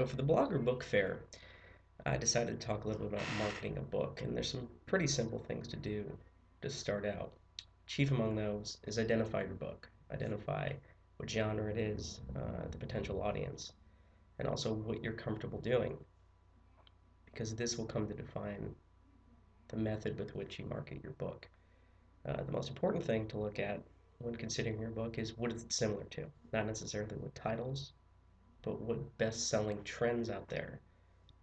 So for the blogger book fair, I decided to talk a little bit about marketing a book, and there's some pretty simple things to do to start out. Chief among those is identify your book, identify what genre it is, the potential audience, and also what you're comfortable doing, because this will come to define the method with which you market your book. The most important thing to look at when considering your book is what is it similar to, not necessarily what titles, but what best-selling trends out there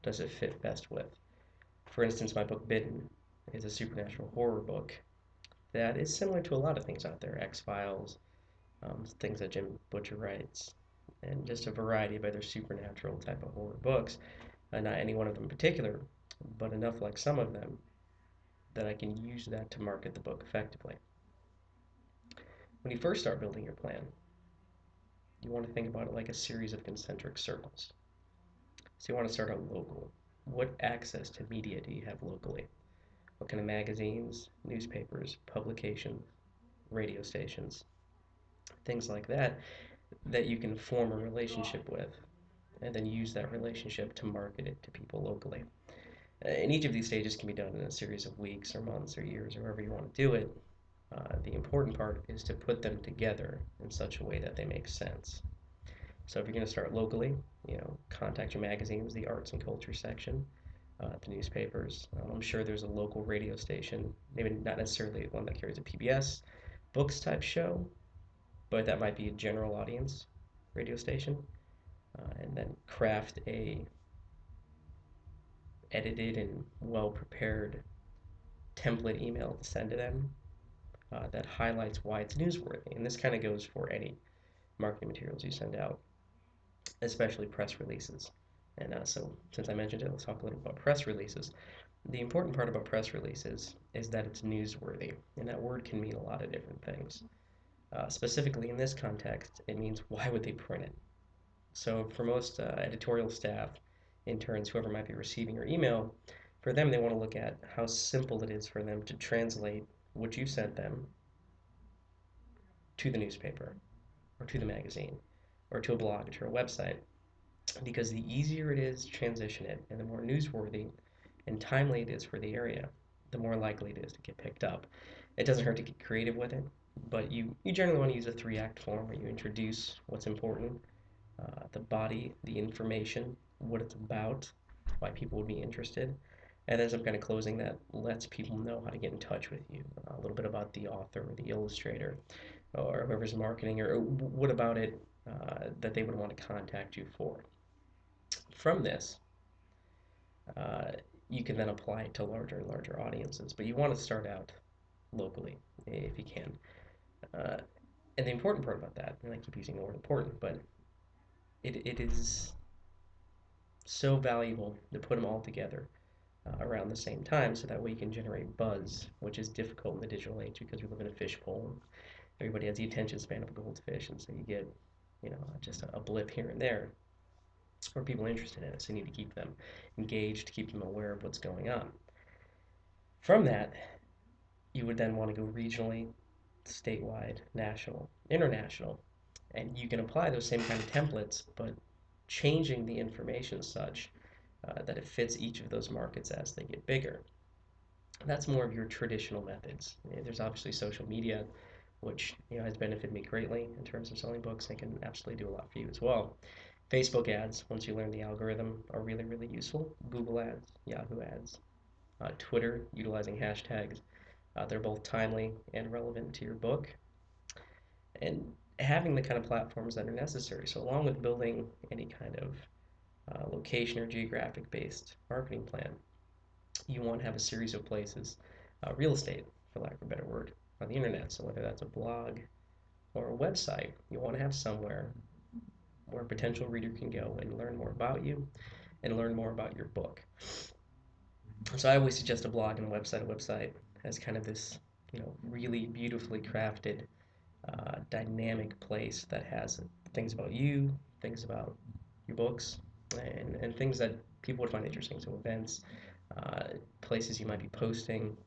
does it fit best with. For instance, my book Bitten is a supernatural horror book that is similar to a lot of things out there, X-Files, things that Jim Butcher writes, and just a variety of other supernatural type of horror books. Not any one of them in particular, but enough like some of them that I can use that to market the book effectively. When you first start building your plan, you want to think about it like a series of concentric circles. So you want to start out local. What access to media do you have locally? What kind of magazines, newspapers, publications, radio stations, things like that, that you can form a relationship with, and then use that relationship to market it to people locally. And each of these stages can be done in a series of weeks or months or years or however you want to do it. The important part is to put them together in such a way that they make sense. So if you're going to start locally, contact your magazines, the arts and culture section, the newspapers. I'm sure there's a local radio station, maybe not necessarily one that carries a PBS books type show, but that might be a general audience radio station, and then craft a edited and well prepared template email to send to them that highlights why it's newsworthy. And this kind of goes for any marketing materials you send out, especially press releases. And so, since I mentioned it, let's talk a little about press releases. The important part about press releases is that it's newsworthy, and that word can mean a lot of different things. Specifically in this context, it means why would they print it? So for most editorial staff, interns, whoever might be receiving your email, for them they want to look at how simple it is for them to translate what you sent them to the newspaper, or to the magazine, or to a blog, or to a website. Because the easier it is to transition it, and the more newsworthy and timely it is for the area, the more likely it is to get picked up. It doesn't hurt to get creative with it, but you generally want to use a three-act form where you introduce what's important, the body, the information, what it's about, why people would be interested, and then some kind of closing that lets people know how to get in touch with you, a little bit about the author or the illustrator or whoever's marketing, or what about it that they would want to contact you for. From this, uh, you can then apply it to larger and larger audiences, but you want to start out locally if you can. Uh, and the important part about that, and I keep using the word important, but it is so valuable to put them all together around the same time so that way you can generate buzz, which is difficult in the digital age because we live in a fishbowl. Everybody has the attention span of a goldfish, and so you get, just a blip here and there where people are interested in it. So you need to keep them engaged, keep them aware of what's going on. From that, you would then want to go regionally, statewide, national, international, and you can apply those same kind of templates, but changing the information such that it fits each of those markets as they get bigger. That's more of your traditional methods. There's obviously social media, which has benefited me greatly in terms of selling books and can absolutely do a lot for you as well. Facebook ads, once you learn the algorithm, are really, really useful. Google ads, Yahoo ads, Twitter, utilizing hashtags. They're both timely and relevant to your book. And having the kind of platforms that are necessary. So along with building any kind of location or geographic based marketing plan, you want to have a series of places, real estate, for lack of a better word, on the internet. So whether that's a blog or a website, you want to have somewhere where a potential reader can go and learn more about you and learn more about your book. So I always suggest a blog and a website. A website as kind of this, really beautifully crafted, dynamic place that has things about you, things about your books, and things that people would find interesting. So events, places you might be posting,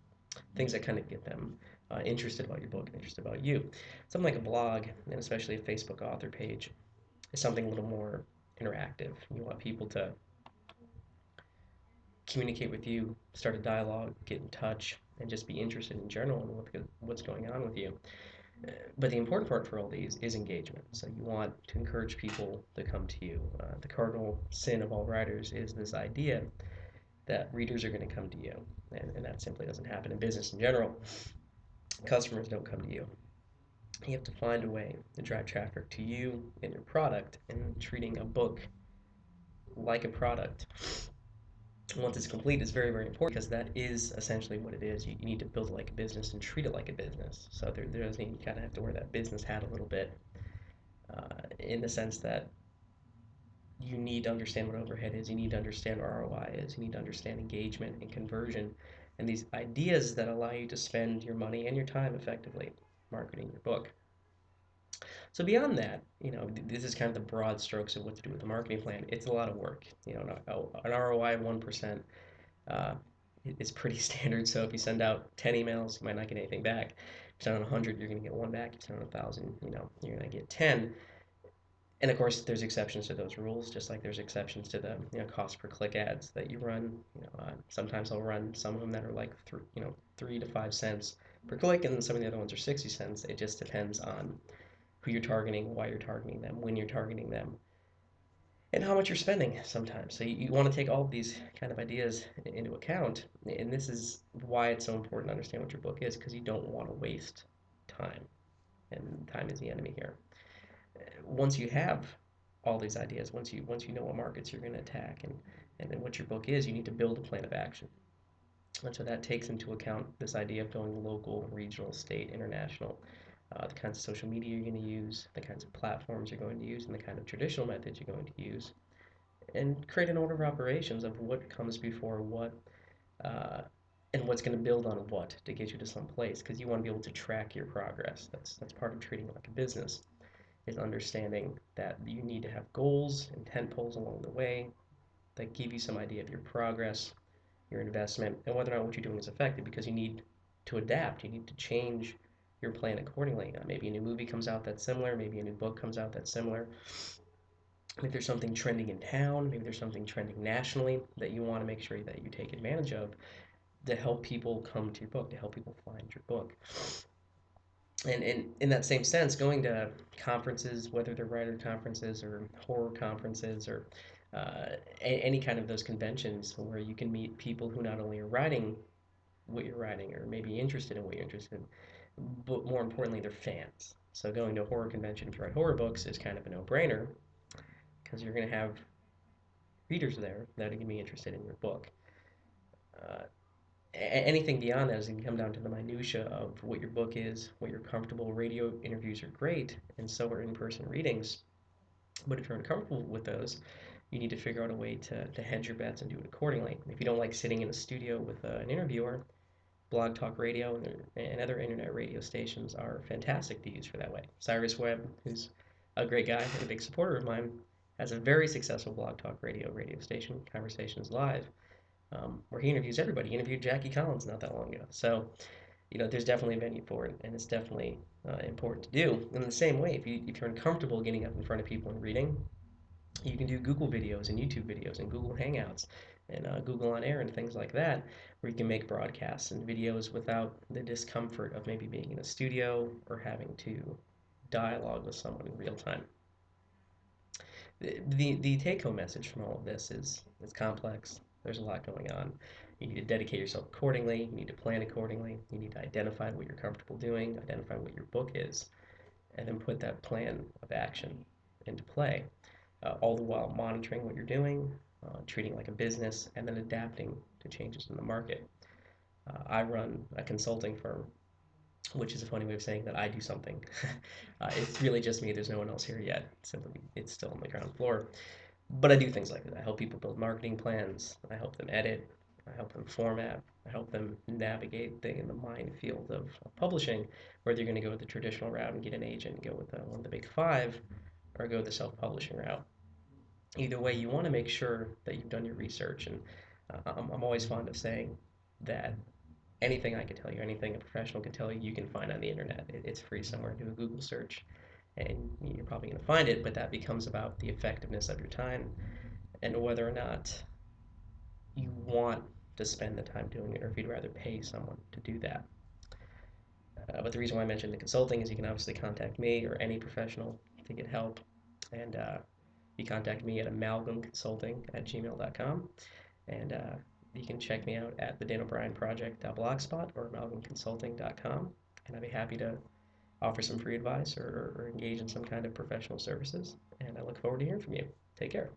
things that kind of get them interested about your book and interested about you. Something like a blog, and especially a Facebook author page, is something a little more interactive. You want people to communicate with you, start a dialogue, get in touch, and just be interested in general in what's going on with you. But the important part for all these is engagement. So you want to encourage people to come to you. The cardinal sin of all writers is this idea that readers are going to come to you, and that simply doesn't happen in business in general. Customers don't come to you. You have to find a way to drive traffic to you and your product, and treating a book like a product once it's complete is very, very important, because that is essentially what it is. You need to build it like a business and treat it like a business. So there does need, you kind of have to wear that business hat a little bit, in the sense that you need to understand what overhead is, you need to understand what ROI is, you need to understand engagement and conversion, and these ideas that allow you to spend your money and your time effectively marketing your book. So beyond that, this is kind of the broad strokes of what to do with the marketing plan. It's a lot of work. An ROI of 1%, uh, is pretty standard. So if you send out 10 emails, you might not get anything back. If you send out 100, you're going to get one back. If you send out 1,000, you're going to get 10. And of course, there's exceptions to those rules, just like there's exceptions to the cost per click ads that you run. Sometimes I'll run some of them that are like 3 to 5 cents per click, and some of the other ones are 60 cents. It just depends on who you're targeting, why you're targeting them, when you're targeting them, and how much you're spending sometimes. So you want to take all of these kind of ideas into account, and this is why it's so important to understand what your book is, because you don't want to waste time, and time is the enemy here. Once you have all these ideas, once you know what markets you're going to attack, and then what your book is, you need to build a plan of action. And so that takes into account this idea of going local, regional, state, international, the kinds of social media you're going to use, the kinds of platforms you're going to use, and the kind of traditional methods you're going to use, and create an order of operations of what comes before what, uh, and what's going to build on what to get you to some place, because you want to be able to track your progress. That's part of treating it like a business, is understanding that you need to have goals and tent poles along the way that give you some idea of your progress, your investment, and whether or not what you're doing is effective, because you need to adapt. You need to change your plan accordingly. Maybe a new movie comes out that's similar, maybe a new book comes out that's similar. Maybe there's something trending in town, maybe there's something trending nationally that you want to make sure that you take advantage of to help people come to your book, to help people find your book. And in that same sense, going to conferences, whether they're writer conferences or horror conferences, or any kind of those conventions where you can meet people who not only are writing what you're writing, or maybe interested in what you're interested in, but more importantly, they're fans. So going to a horror convention if you write horror books is kind of a no-brainer, because you're going to have readers there that are going to be interested in your book. Uh, Anything beyond that is going to come down to the minutia of what your book is, what you're comfortable. Radio interviews are great, and so are in-person readings. But if you're uncomfortable with those, you need to figure out a way to hedge your bets and do it accordingly. If you don't like sitting in a studio with an interviewer, Blog Talk Radio and other internet radio stations are fantastic to use for that way. Cyrus Webb, who's a great guy and a big supporter of mine, has a very successful Blog Talk radio station, Conversations Live, where he interviews everybody. He interviewed Jackie Collins not that long ago. So, there's definitely a venue for it, and it's definitely important to do. And in the same way, if you're uncomfortable getting up in front of people and reading, you can do Google videos and YouTube videos and Google Hangouts and Google On Air and things like that, where you can make broadcasts and videos without the discomfort of maybe being in a studio or having to dialogue with someone in real time. The take-home message from all of this is it's complex. There's a lot going on. You need to dedicate yourself accordingly. You need to plan accordingly. You need to identify what you're comfortable doing, identify what your book is, and then put that plan of action into play, all the while monitoring what you're doing, treating like a business, and then adapting to changes in the market. I run a consulting firm, which is a funny way of saying that I do something. It's really just me. There's no one else here yet. Simply, it's still on the ground floor. But I do things like that. I help people build marketing plans. I help them edit. I help them format. I help them navigate in the minefield of publishing, whether you're going to go with the traditional route and get an agent and go with one of the big five, or go the self-publishing route. Either way, you want to make sure that you've done your research. And I'm always fond of saying that anything I can tell you, anything a professional can tell you, you can find on the internet. It's free somewhere. Do a Google search. And you're probably going to find it, but that becomes about the effectiveness of your time and whether or not you want to spend the time doing it or if you'd rather pay someone to do that. But the reason why I mentioned the consulting is you can obviously contact me or any professional to get help. And you contact me at amalgamconsulting@gmail.com. And you can check me out at the Dan O'Brien Project.blogspot or amalgamconsulting.com. And I'd be happy to offer some free advice or engage in some kind of professional services. And I look forward to hearing from you. Take care.